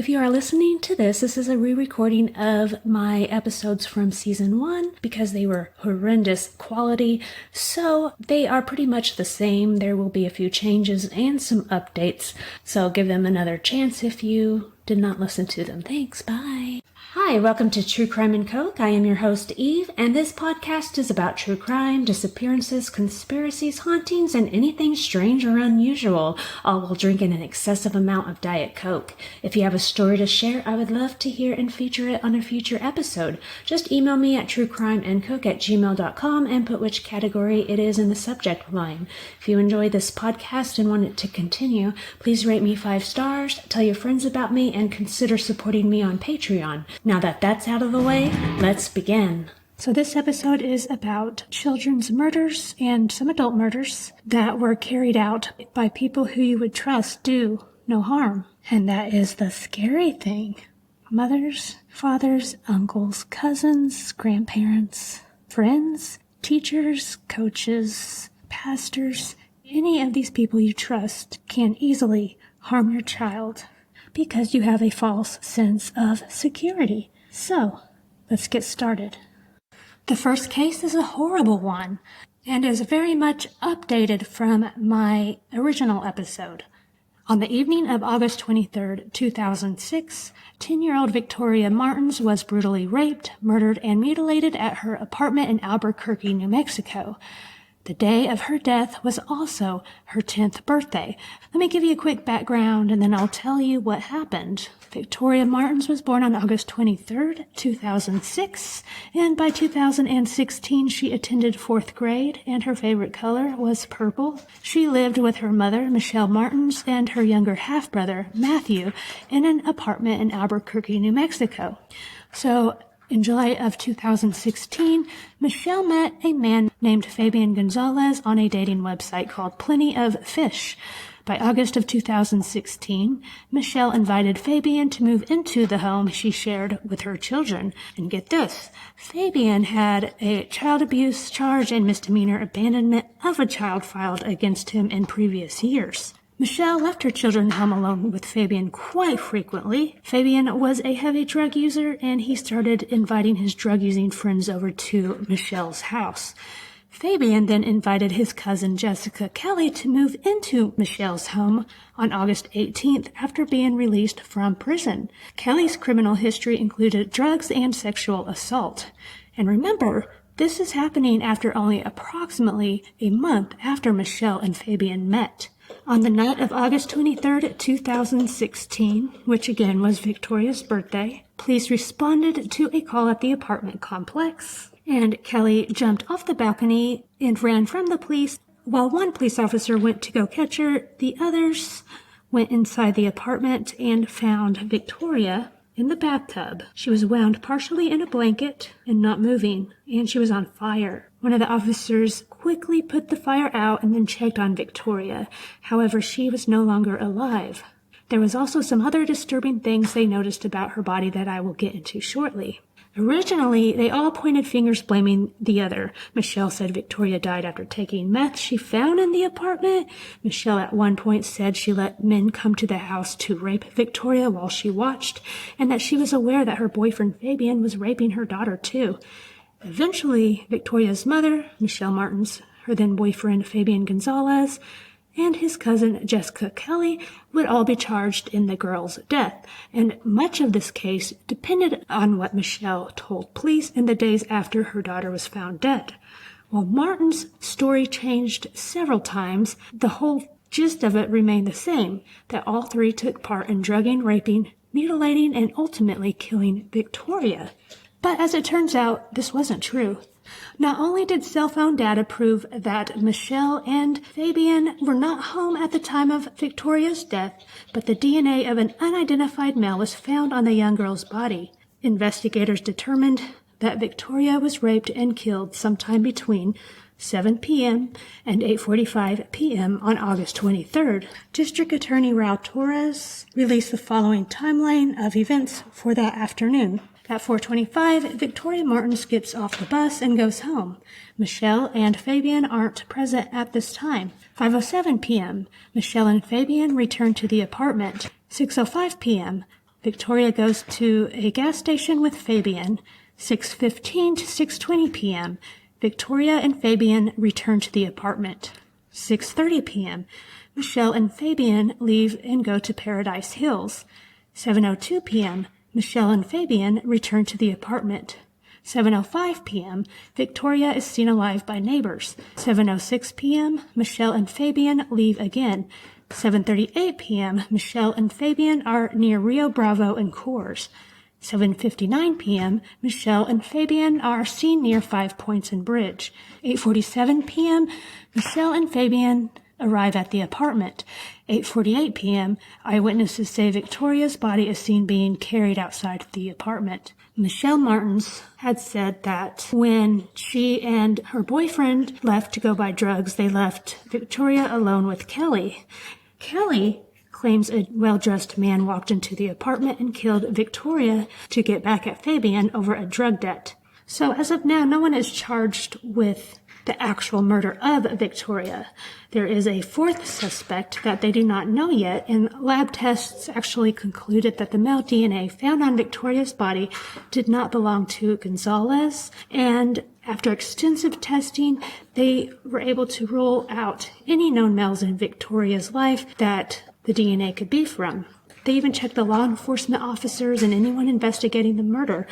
If you are listening to this is a re-recording of my episodes from season 1 because they were horrendous quality, so they are pretty much the same. There will be a few changes and some updates, so give them another chance if you did not listen to them. Thanks, bye. Hi, welcome to True Crime and Coke. I am your host, Eve, and this podcast is about true crime, disappearances, conspiracies, hauntings, and anything strange or unusual, all while drinking an excessive amount of Diet Coke. If you have a story to share, I would love to hear and feature it on a future episode. Just email me at truecrimeandcoke@gmail.com and put which category it is in the subject line. If you enjoyed this podcast and want it to continue, please rate me 5 stars, tell your friends about me, and consider supporting me on Patreon. Now that that's out of the way, let's begin. So this episode is about children's murders and some adult murders that were carried out by people who you would trust do no harm. And that is the scary thing. Mothers, fathers, uncles, cousins, grandparents, friends, teachers, coaches, pastors, any of these people you trust can easily harm your child because you have a false sense of security. So, let's get started. The first case is a horrible one and is very much updated from my original episode. On the evening of August 23rd, 2006, 10-year-old Victoria Martens was brutally raped, murdered, and mutilated at her apartment in Albuquerque, New Mexico. The day of her death was also her 10th birthday. Let me give you a quick background and then I'll tell you what happened. Victoria Martens was born on August 23rd, 2006, and by 2016 she attended 4th grade and her favorite color was purple. She lived with her mother, Michelle Martens, and her younger half-brother, Matthew, in an apartment in Albuquerque, New Mexico. So, in July of 2016, Michelle met a man named Fabian Gonzales on a dating website called Plenty of Fish. By August of 2016, Michelle invited Fabian to move into the home she shared with her children. And get this, Fabian had a child abuse charge and misdemeanor abandonment of a child filed against him in previous years. Michelle left her children home alone with Fabian quite frequently. Fabian was a heavy drug user, and he started inviting his drug-using friends over to Michelle's house. Fabian then invited his cousin Jessica Kelley to move into Michelle's home on August 18th after being released from prison. Kelley's criminal history included drugs and sexual assault. And remember, this is happening after only approximately a month after Michelle and Fabian met. On the night of August 23rd, 2016, which again was Victoria's birthday, police responded to a call at the apartment complex, and Kelley jumped off the balcony and ran from the police. While one police officer went to go catch her, the others went inside the apartment and found Victoria in the bathtub. She was wound partially in a blanket and not moving, and she was on fire. One of the officers quickly put the fire out and then checked on Victoria. However, she was no longer alive. There was also some other disturbing things they noticed about her body that I will get into shortly. Originally, they all pointed fingers blaming the other. Michelle said Victoria died after taking meth she found in the apartment. Michelle at one point said she let men come to the house to rape Victoria while she watched, and that she was aware that her boyfriend Fabian was raping her daughter too. Eventually, Victoria's mother, Michelle Martens, her then boyfriend Fabian Gonzales, and his cousin Jessica Kelley would all be charged in the girl's death, and much of this case depended on what Michelle told police in the days after her daughter was found dead. While Martin's story changed several times, the whole gist of it remained the same, that all three took part in drugging, raping, mutilating, and ultimately killing Victoria. But as it turns out, this wasn't true. Not only did cell phone data prove that Michelle and Fabian were not home at the time of Victoria's death, but the DNA of an unidentified male was found on the young girl's body. Investigators determined that Victoria was raped and killed sometime between 7 p.m. and 8:45 p.m. on August 23rd. District Attorney Raul Torres released the following timeline of events for that afternoon. At 4:25, Victoria Martens gets off the bus and goes home. Michelle and Fabian aren't present at this time. 5:07 p.m., Michelle and Fabian return to the apartment. 6:05 p.m., Victoria goes to a gas station with Fabian. 6:15 to 6:20 p.m. Victoria and Fabian return to the apartment. 6:30 p.m. Michelle and Fabian leave and go to Paradise Hills. 7:02 p.m. Michelle and Fabian return to the apartment. 7:05 p.m. Victoria is seen alive by neighbors. 7:06 p.m. Michelle and Fabian leave again. 7:38 p.m. Michelle and Fabian are near Rio Bravo and Coors. 7:59 p.m. Michelle and Fabian are seen near Five Points and Bridge. 8:47 p.m. Michelle and Fabian arrive at the apartment. 8:48 p.m. Eyewitnesses say Victoria's body is seen being carried outside the apartment. Michelle Martens had said that when she and her boyfriend left to go buy drugs, they left Victoria alone with Kelley. Kelley claims a well-dressed man walked into the apartment and killed Victoria to get back at Fabian over a drug debt. So as of now, no one is charged with the actual murder of Victoria. There is a fourth suspect that they do not know yet, and lab tests actually concluded that the male DNA found on Victoria's body did not belong to Gonzales, and after extensive testing, they were able to rule out any known males in Victoria's life that the DNA could be from. They even checked the law enforcement officers and anyone investigating the murder.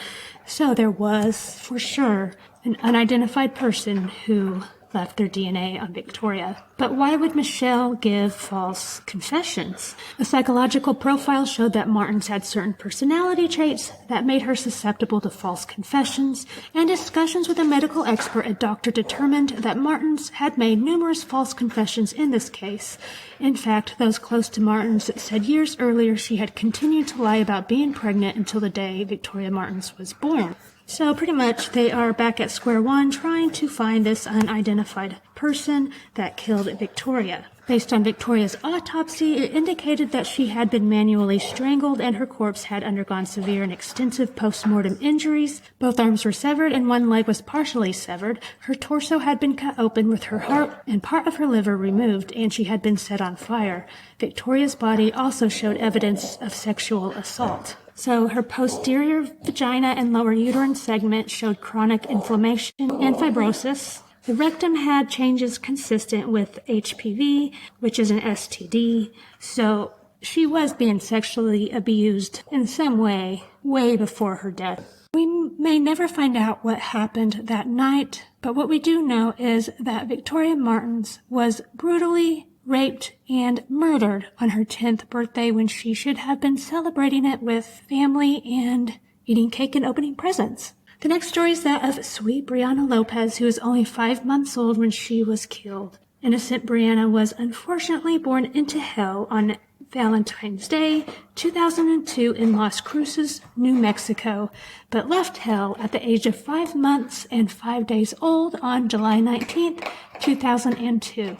So there was, for sure, an unidentified person who left their DNA on Victoria. But why would Michelle give false confessions? A psychological profile showed that Martens had certain personality traits that made her susceptible to false confessions, and discussions with a medical expert, a doctor determined that Martens had made numerous false confessions in this case. In fact, those close to Martens said years earlier she had continued to lie about being pregnant until the day Victoria Martens was born. So pretty much they are back at square one trying to find this unidentified person that killed Victoria. Based on Victoria's autopsy, it indicated that she had been manually strangled and her corpse had undergone severe and extensive post-mortem injuries. Both arms were severed and one leg was partially severed. Her torso had been cut open with her heart and part of her liver removed, and she had been set on fire. Victoria's body also showed evidence of sexual assault. So her posterior vagina and lower uterine segment showed chronic inflammation and fibrosis. The rectum had changes consistent with HPV, which is an STD. So she was being sexually abused in some way before her death. We may never find out what happened that night, but what we do know is that Victoria Martens was brutally raped and murdered on her 10th birthday when she should have been celebrating it with family and eating cake and opening presents. The next story is that of sweet Brianna Lopez, who was only 5 months old when she was killed. Innocent Brianna was unfortunately born into hell on Valentine's Day, 2002 in Las Cruces, New Mexico, but left hell at the age of 5 months and 5 days old on July 19th, 2002.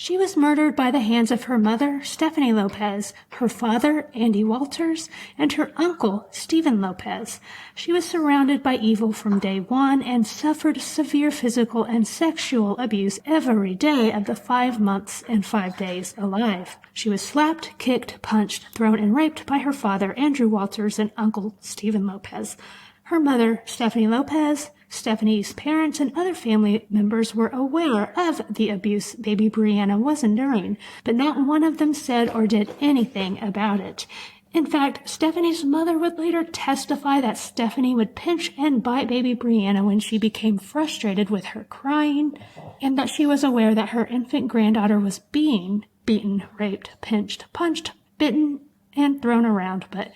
She was murdered by the hands of her mother, Stephanie Lopez, her father, Andy Walters, and her uncle, Stephen Lopez. She was surrounded by evil from day one and suffered severe physical and sexual abuse every day of the 5 months and 5 days alive. She was slapped, kicked, punched, thrown, and raped by her father, Andrew Walters, and uncle, Stephen Lopez. Her mother, Stephanie Lopez, Stephanie's parents, and other family members were aware of the abuse baby Brianna was enduring, but not one of them said or did anything about it. In fact, Stephanie's mother would later testify that Stephanie would pinch and bite baby Brianna when she became frustrated with her crying, and that she was aware that her infant granddaughter was being beaten, raped, pinched, punched, bitten, and thrown around, but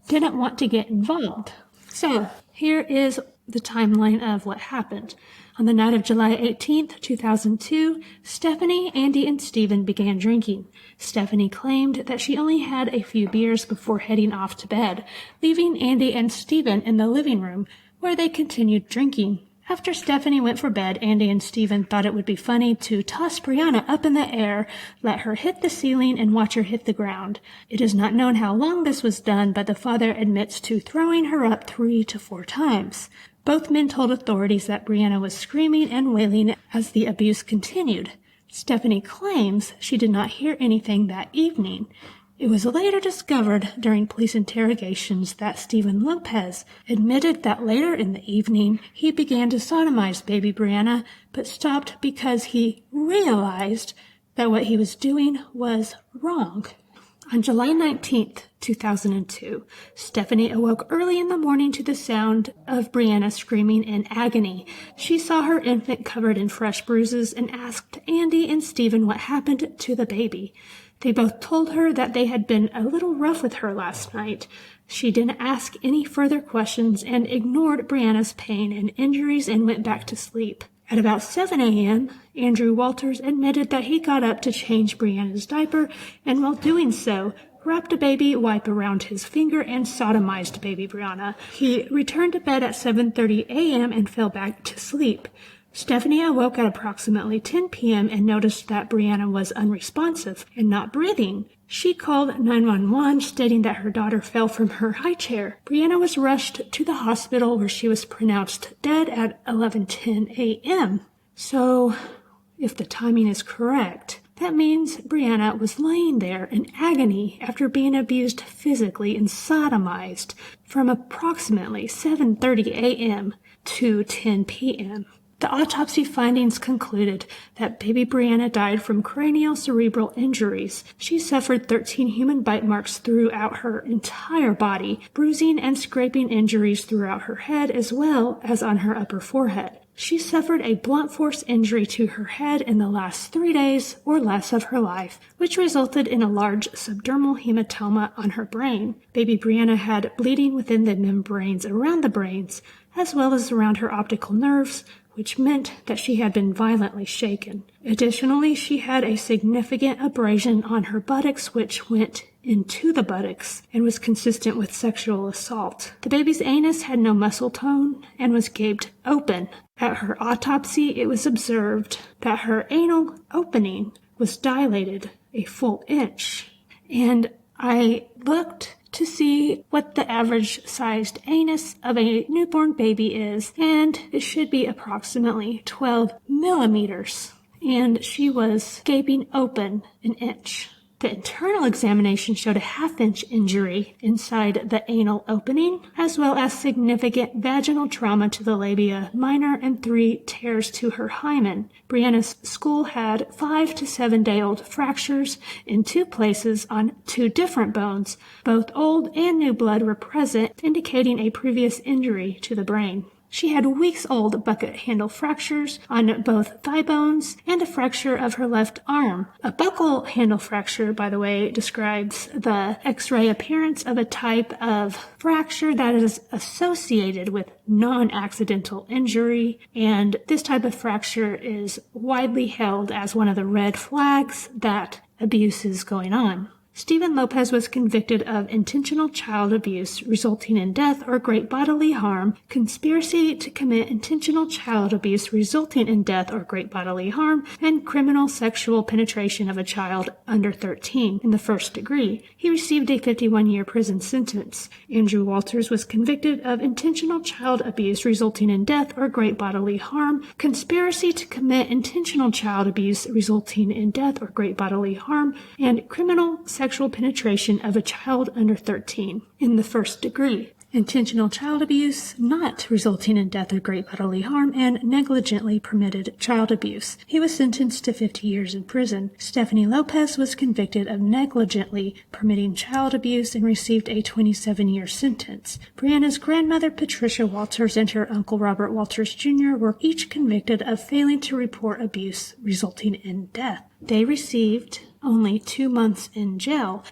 didn't want to get involved. So, here is the timeline of what happened. On the night of July 18th, 2002, Stephanie, Andy, and Stephen began drinking. Stephanie claimed that she only had a few beers before heading off to bed, leaving Andy and Stephen in the living room, where they continued drinking. After Stephanie went for bed, Andy and Stephen thought it would be funny to toss Brianna up in the air, let her hit the ceiling, and watch her hit the ground. It is not known how long this was done, but the father admits to throwing her up 3 to 4 times. Both men told authorities that Brianna was screaming and wailing as the abuse continued. Stephanie claims she did not hear anything that evening. It was later discovered during police interrogations that Stephen Lopez admitted that later in the evening he began to sodomize baby Brianna, but stopped because he realized that what he was doing was wrong. On July 19th, 2002, Stephanie awoke early in the morning to the sound of Brianna screaming in agony. She saw her infant covered in fresh bruises and asked Andy and Stephen what happened to the baby. They both told her that they had been a little rough with her last night. She didn't ask any further questions and ignored Brianna's pain and injuries and went back to sleep. At about 7 a.m., Andrew Walters admitted that he got up to change Brianna's diaper and while doing so, wrapped a baby wipe around his finger and sodomized baby Brianna. He returned to bed at 7:30 a.m. and fell back to sleep. Stephanie awoke at approximately 10 p.m. and noticed that Brianna was unresponsive and not breathing. She called 911, stating that her daughter fell from her high chair. Brianna was rushed to the hospital where she was pronounced dead at 11:10 a.m. So, if the timing is correct, that means Brianna was laying there in agony after being abused physically and sodomized from approximately 7:30 a.m. to 10 p.m. The autopsy findings concluded that baby Brianna died from cranial cerebral injuries. She suffered 13 human bite marks throughout her entire body, bruising and scraping injuries throughout her head as well as on her upper forehead. She suffered a blunt force injury to her head in the last 3 days or less of her life, which resulted in a large subdermal hematoma on her brain. Baby Brianna had bleeding within the membranes around the brains, as well as around her optical nerves, which meant that she had been violently shaken. Additionally, she had a significant abrasion on her buttocks, which went into the buttocks and was consistent with sexual assault. The baby's anus had no muscle tone and was gaped open. At her autopsy, it was observed that her anal opening was dilated a full inch. And I looked to see what the average-sized anus of a newborn baby is, and it should be approximately 12 millimeters. And she was gaping open an inch. The internal examination showed a half-inch injury inside the anal opening, as well as significant vaginal trauma to the labia minor and 3 tears to her hymen. Brianna's skull had 5 to 7 day-old fractures in 2 places on 2 different bones. Both old and new blood were present, indicating a previous injury to the brain. She had weeks-old bucket handle fractures on both thigh bones and a fracture of her left arm. A buckle handle fracture, by the way, describes the X-ray appearance of a type of fracture that is associated with non-accidental injury, and this type of fracture is widely held as one of the red flags that abuse is going on. Stephen Lopez was convicted of intentional child abuse resulting in death or great bodily harm, conspiracy to commit intentional child abuse resulting in death or great bodily harm, and criminal sexual penetration of a child under 13 in the first degree. He received a 51-year prison sentence. Andrew Walters was convicted of intentional child abuse resulting in death or great bodily harm, conspiracy to commit intentional child abuse resulting in death or great bodily harm, and criminal sexual penetration of a child under 13 in the first degree. Intentional child abuse not resulting in death or great bodily harm, and negligently permitted child abuse. He was sentenced to 50 years in prison. Stephanie Lopez was convicted of negligently permitting child abuse and received a 27-year sentence. Brianna's grandmother, Patricia Walters, and her uncle, Robert Walters Jr., were each convicted of failing to report abuse resulting in death. They received only 2 months in jail.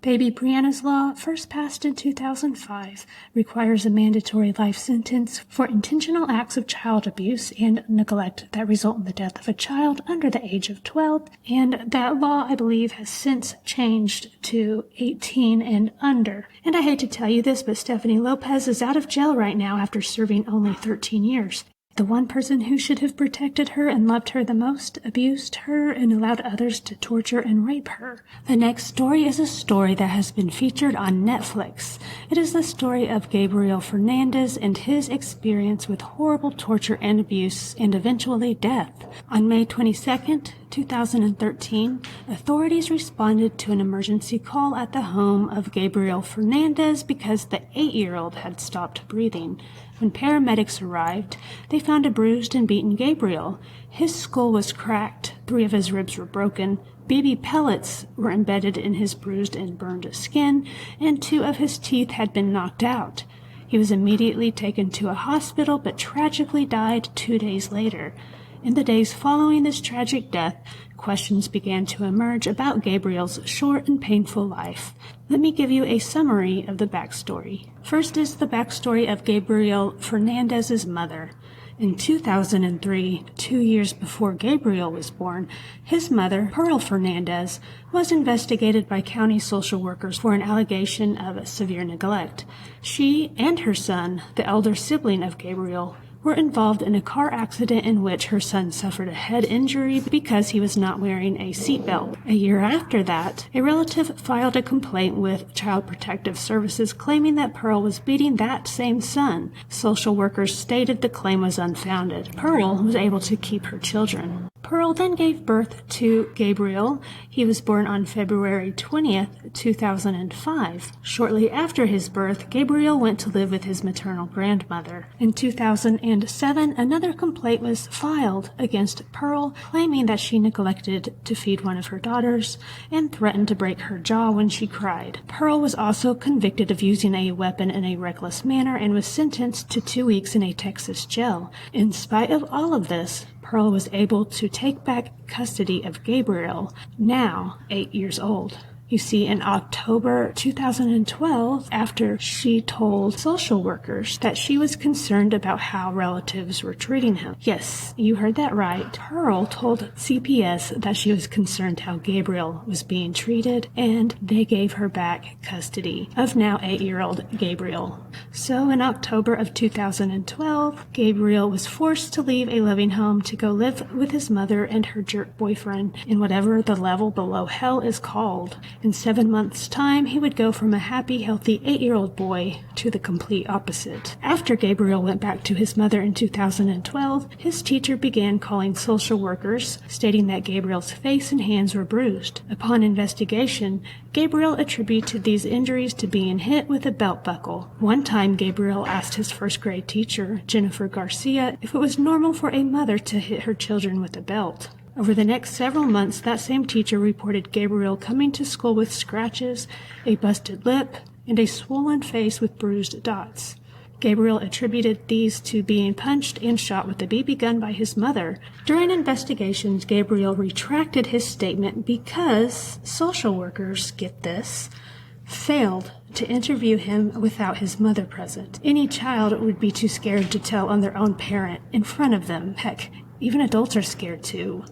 Baby Brianna's law, first passed in 2005, requires a mandatory life sentence for intentional acts of child abuse and neglect that result in the death of a child under the age of 12, and that law, I believe, has since changed to 18 and under. And I hate to tell you this, but Stephanie Lopez is out of jail right now after serving only 13 years. The one person who should have protected her and loved her the most abused her and allowed others to torture and rape her. The next story is a story that has been featured on Netflix. It is the story of Gabriel Fernandez and his experience with horrible torture and abuse and eventually death. On May 22nd, 2013, authorities responded to an emergency call at the home of Gabriel Fernandez because the 8-year-old had stopped breathing. When paramedics arrived, they found a bruised and beaten Gabriel. His skull was cracked, 3 of his ribs were broken, BB pellets were embedded in his bruised and burned skin, and 2 of his teeth had been knocked out. He was immediately taken to a hospital but tragically died 2 days later. In the days following this tragic death, questions began to emerge about Gabriel's short and painful life. Let me give you a summary of the backstory. First is the backstory of Gabriel Fernandez's mother. In 2003, 2 years before Gabriel was born, his mother, Pearl Fernandez, was investigated by county social workers for an allegation of severe neglect. She and her son, the elder sibling of Gabriel, were involved in a car accident in which her son suffered a head injury because he was not wearing a seatbelt. A year after that, a relative filed a complaint with Child Protective Services claiming that Pearl was beating that same son. Social workers stated the claim was unfounded. Pearl was able to keep her children. Pearl then gave birth to Gabriel. He was born on February 20th, 2005. Shortly after his birth, Gabriel went to live with his maternal grandmother. In 2007, another complaint was filed against Pearl, claiming that she neglected to feed one of her daughters and threatened to break her jaw when she cried. Pearl was also convicted of using a weapon in a reckless manner and was sentenced to 2 weeks in a Texas jail. In spite of all of this, Pearl was able to take back custody of Gabriel, now 8 years old. You see, in October 2012, after she told social workers that she was concerned about how relatives were treating him. Yes, you heard that right. Pearl told CPS that she was concerned how Gabriel was being treated, and they gave her back custody of now 8-year-old Gabriel. So in October of 2012, Gabriel was forced to leave a loving home to go live with his mother and her jerk boyfriend in whatever the level below hell is called. In 7 months' time, he would go from a happy, healthy 8-year-old boy to the complete opposite. After Gabriel went back to his mother in 2012, his teacher began calling social workers, stating that Gabriel's face and hands were bruised. Upon investigation, Gabriel attributed these injuries to being hit with a belt buckle. One time, Gabriel asked his first-grade teacher, Jennifer Garcia, if it was normal for a mother to hit her children with a belt. Over the next several months, that same teacher reported Gabriel coming to school with scratches, a busted lip, and a swollen face with bruised dots. Gabriel attributed these to being punched and shot with a BB gun by his mother. During investigations, Gabriel retracted his statement because social workers, get this, failed to interview him without his mother present. Any child would be too scared to tell on their own parent in front of them. Heck, even adults are scared too.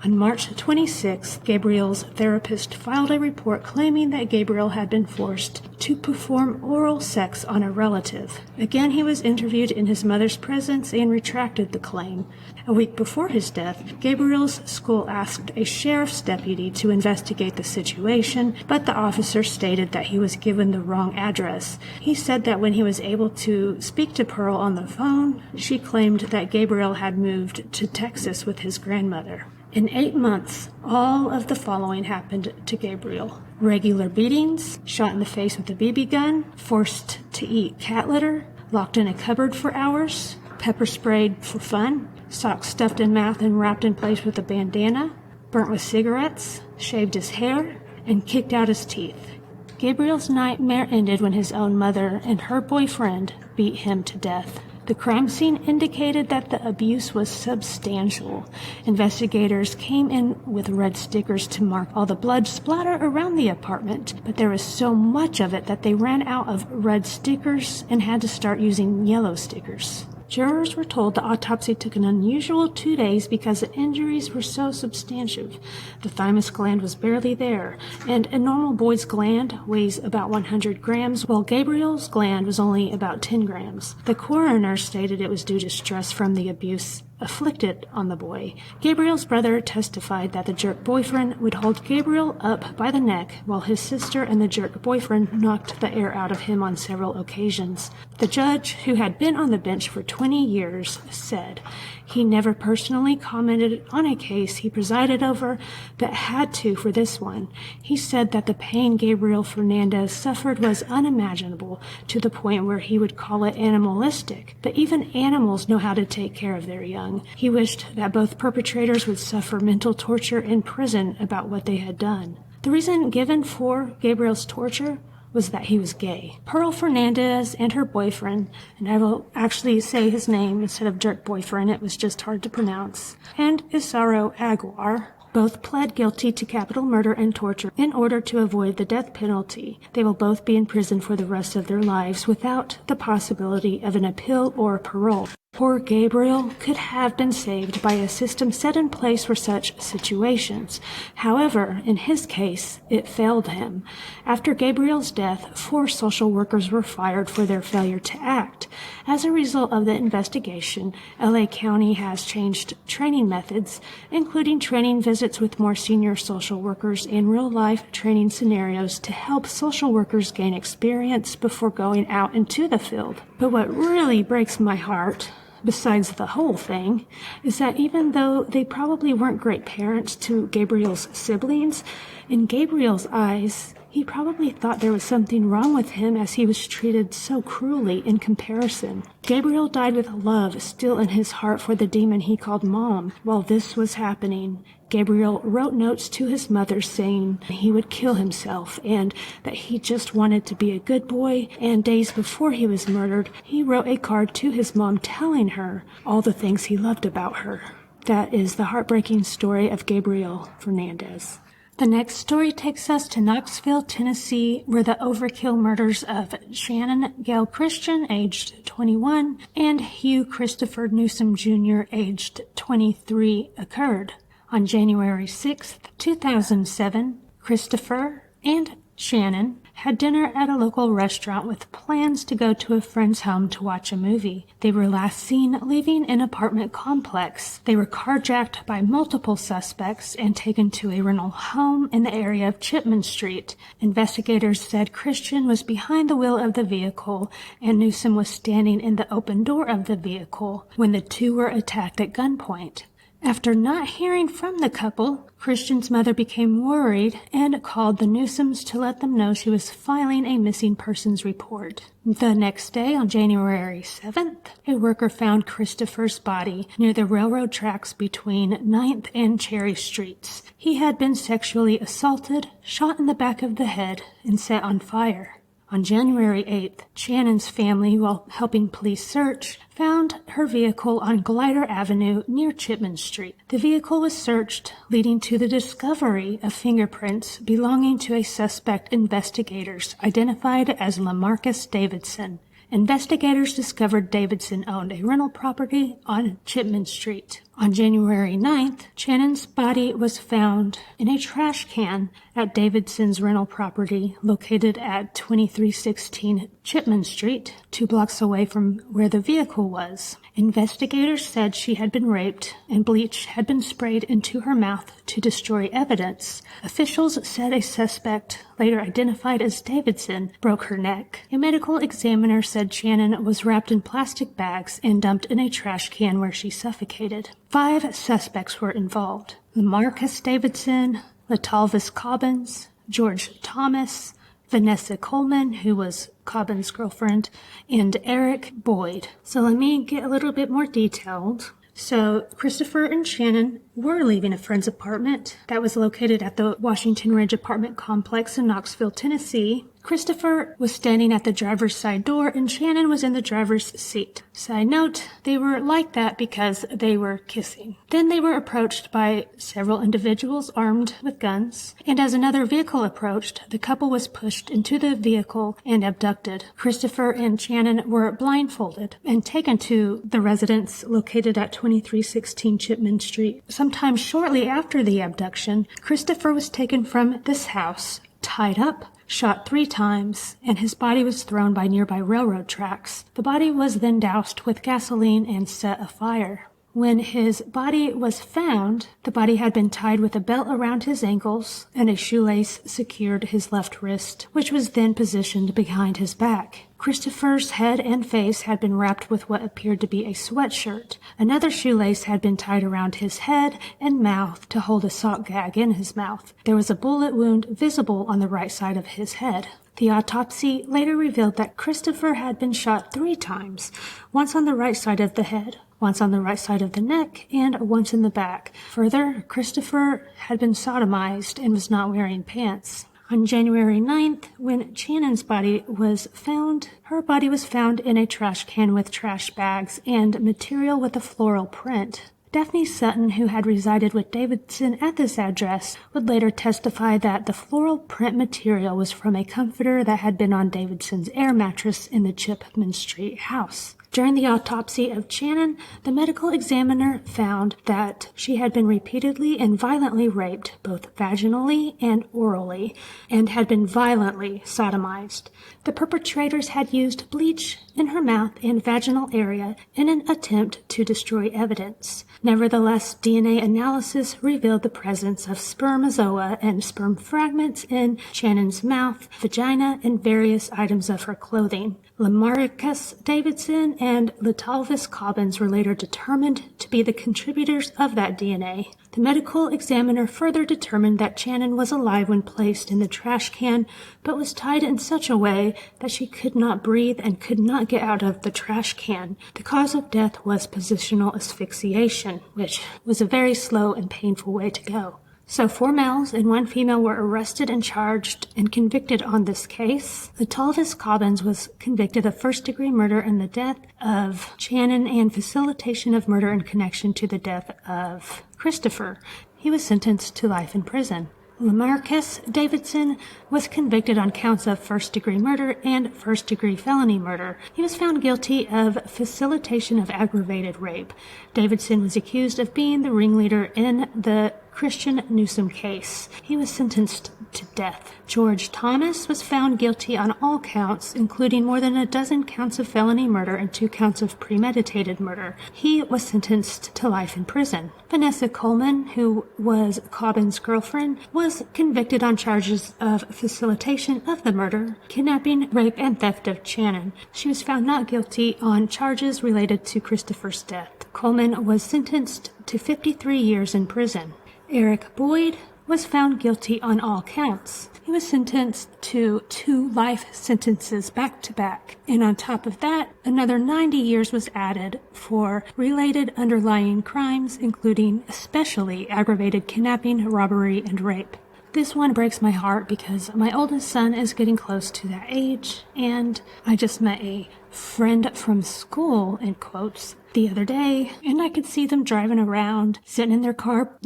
On March 26th, Gabriel's therapist filed a report claiming that Gabriel had been forced to perform oral sex on a relative. Again, he was interviewed in his mother's presence and retracted the claim. A week before his death, Gabriel's school asked a sheriff's deputy to investigate the situation, but the officer stated that he was given the wrong address. He said that when he was able to speak to Pearl on the phone, she claimed that Gabriel had moved to Texas with his grandmother. In 8 months, all of the following happened to Gabriel. Regular beatings, shot in the face with a BB gun, forced to eat cat litter, locked in a cupboard for hours, pepper sprayed for fun, socks stuffed in mouth and wrapped in place with a bandana, burnt with cigarettes, shaved his hair, and kicked out his teeth. Gabriel's nightmare ended when his own mother and her boyfriend beat him to death. The crime scene indicated that the abuse was substantial. Investigators came in with red stickers to mark all the blood splatter around the apartment, but there was so much of it that they ran out of red stickers and had to start using yellow stickers. Jurors were told the autopsy took an unusual 2 days because the injuries were so substantive. The thymus gland was barely there, and a normal boy's gland weighs about 100 grams, while Gabriel's gland was only about 10 grams. The coroner stated it was due to stress from the abuse afflicted on the boy. Gabriel's brother testified that the jerk boyfriend would hold Gabriel up by the neck while his sister and the jerk boyfriend knocked the air out of him on several occasions. The judge, who had been on the bench for 20 years, said he never personally commented on a case he presided over, but had to for this one. He said that the pain Gabriel Fernandez suffered was unimaginable, to the point where he would call it animalistic. But even animals know how to take care of their young. He wished that both perpetrators would suffer mental torture in prison about what they had done. The reason given for Gabriel's torture was that he was gay. Pearl Fernandez and her boyfriend, and I will actually say his name instead of jerk boyfriend, it was just hard to pronounce, and Isaro Aguilar, both pled guilty to capital murder and torture in order to avoid the death penalty. They will both be in prison for the rest of their lives without the possibility of an appeal or parole. Poor Gabriel could have been saved by a system set in place for such situations. However, in his case, it failed him. After Gabriel's death, 4 social workers were fired for their failure to act. As a result of the investigation, LA County has changed training methods, including training visits with more senior social workers and real-life training scenarios to help social workers gain experience before going out into the field. But what really breaks my heart, besides the whole thing, is that even though they probably weren't great parents to Gabriel's siblings, in Gabriel's eyes, he probably thought there was something wrong with him as he was treated so cruelly in comparison. Gabriel died with love still in his heart for the demon he called Mom. While this was happening, Gabriel wrote notes to his mother saying he would kill himself and that he just wanted to be a good boy, and days before he was murdered, he wrote a card to his mom telling her all the things he loved about her. That is the heartbreaking story of Gabriel Fernandez. The next story takes us to Knoxville, Tennessee, where the Overkill murders of Shannon Gail Christian, aged 21, and Hugh Christopher Newsom Jr., aged 23, occurred. On January 6, 2007, Christopher and Shannon had dinner at a local restaurant with plans to go to a friend's home to watch a movie. They were last seen leaving an apartment complex. They were carjacked by multiple suspects and taken to a rental home in the area of Chipman Street. Investigators said Christian was behind the wheel of the vehicle and Newsom was standing in the open door of the vehicle when the two were attacked at gunpoint. After not hearing from the couple, Christian's mother became worried and called the Newsoms to let them know she was filing a missing persons report. The next day, on January 7th, a worker found Christopher's body near the railroad tracks between 9th and Cherry Streets. He had been sexually assaulted, shot in the back of the head, and set on fire. On January 8th, Shannon's family, while helping police search, found her vehicle on Glider Avenue near Chipman Street. The vehicle was searched, leading to the discovery of fingerprints belonging to a suspect investigators identified as LaMarcus Davidson. Investigators discovered Davidson owned a rental property on Chipman Street. On January 9th, Shannon's body was found in a trash can at Davidson's rental property located at 2316 Chipman Street, 2 blocks away from where the vehicle was. Investigators said she had been raped and bleach had been sprayed into her mouth to destroy evidence. Officials said a suspect, later identified as Davidson, broke her neck. A medical examiner said Shannon was wrapped in plastic bags and dumped in a trash can where she suffocated. 5 suspects were involved: LaMarcus Davidson, Latalvis Cobbins, George Thomas, Vanessa Coleman, who was Cobbins' girlfriend, and Eric Boyd. So let me get a little bit more detailed. So Christopher and Shannon were leaving a friend's apartment that was located at the Washington Ridge apartment complex in Knoxville, Tennessee. Christopher was standing at the driver's side door and Shannon was in the driver's seat. Side note, they were like that because they were kissing. Then they were approached by several individuals armed with guns, and as another vehicle approached, the couple was pushed into the vehicle and abducted. Christopher and Shannon were blindfolded and taken to the residence located at 2316 Chipman Street. Sometime shortly after the abduction, Christopher was taken from this house, tied up, shot 3 times, and his body was thrown by nearby railroad tracks. The body was then doused with gasoline and set afire. When his body was found, the body had been tied with a belt around his ankles and a shoelace secured his left wrist, which was then positioned behind his back. Christopher's head and face had been wrapped with what appeared to be a sweatshirt. Another shoelace had been tied around his head and mouth to hold a sock gag in his mouth. There was a bullet wound visible on the right side of his head. The autopsy later revealed that Christopher had been shot 3 times, once on the right side of the head, once on the right side of the neck, and once in the back. Further, Christopher had been sodomized and was not wearing pants. On January 9th, when Shannon's body was found, her body was found in a trash can with trash bags and material with a floral print. Daphne Sutton, who had resided with Davidson at this address, would later testify that the floral print material was from a comforter that had been on Davidson's air mattress in the Chipman Street house. During the autopsy of Shannon, the medical examiner found that she had been repeatedly and violently raped, both vaginally and orally, and had been violently sodomized. The perpetrators had used bleach in her mouth and vaginal area in an attempt to destroy evidence. Nevertheless, DNA analysis revealed the presence of spermazoa and sperm fragments in Shannon's mouth, vagina, and various items of her clothing. Lamarcus Davidson and Latalvis Cobbins were later determined to be the contributors of that DNA. The medical examiner further determined that Shannon was alive when placed in the trash can, but was tied in such a way that she could not breathe and could not get out of the trash can. The cause of death was positional asphyxiation, which was a very slow and painful way to go. So 4 males and 1 female were arrested and charged and convicted on this case. Latalvis Cobbins was convicted of first-degree murder in the death of Shannon and facilitation of murder in connection to the death of Christopher. He was sentenced to life in prison. Lamarcus Davidson was convicted on counts of first-degree murder and first-degree felony murder. He was found guilty of facilitation of aggravated rape. Davidson was accused of being the ringleader in the Christian Newsom case. He was sentenced to death. George Thomas was found guilty on all counts, including more than a dozen counts of felony murder and 2 counts of premeditated murder. He was sentenced to life in prison. Vanessa Coleman, who was Cobbins' girlfriend, was convicted on charges of facilitation of the murder, kidnapping, rape, and theft of Shannon. She was found not guilty on charges related to Christopher's death. Coleman was sentenced to 53 years in prison. Eric Boyd was found guilty on all counts. He was sentenced to 2 life sentences back-to-back. And on top of that, another 90 years was added for related underlying crimes, including especially aggravated kidnapping, robbery, and rape. This one breaks my heart because my oldest son is getting close to that age, and I just met a friend from school, in quotes, the other day, and I could see them driving around, sitting in their car,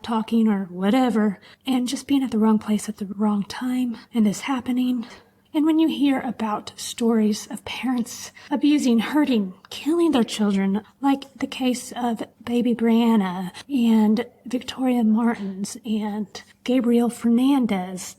talking or whatever, and just being at the wrong place at the wrong time, and this happening. And when you hear about stories of parents abusing, hurting, killing their children, like the case of baby Brianna and Victoria Martens and Gabriel Fernandez,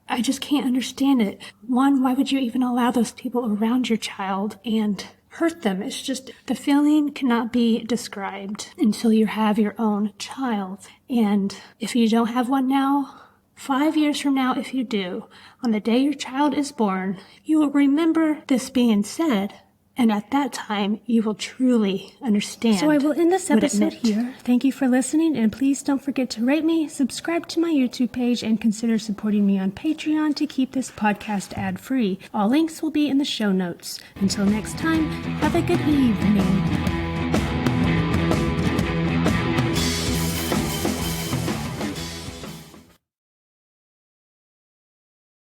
I just can't understand it. One, why would you even allow those people around your child and hurt them? It's just, the feeling cannot be described until you have your own child. And if you don't have one now, 5 years from now, if you do, on the day your child is born, you will remember this being said, and at that time, you will truly understand. So I will end this episode here. Thank you for listening, and please don't forget to rate me, subscribe to my YouTube page, and consider supporting me on Patreon to keep this podcast ad-free. All links will be in the show notes. Until next time, have a good evening.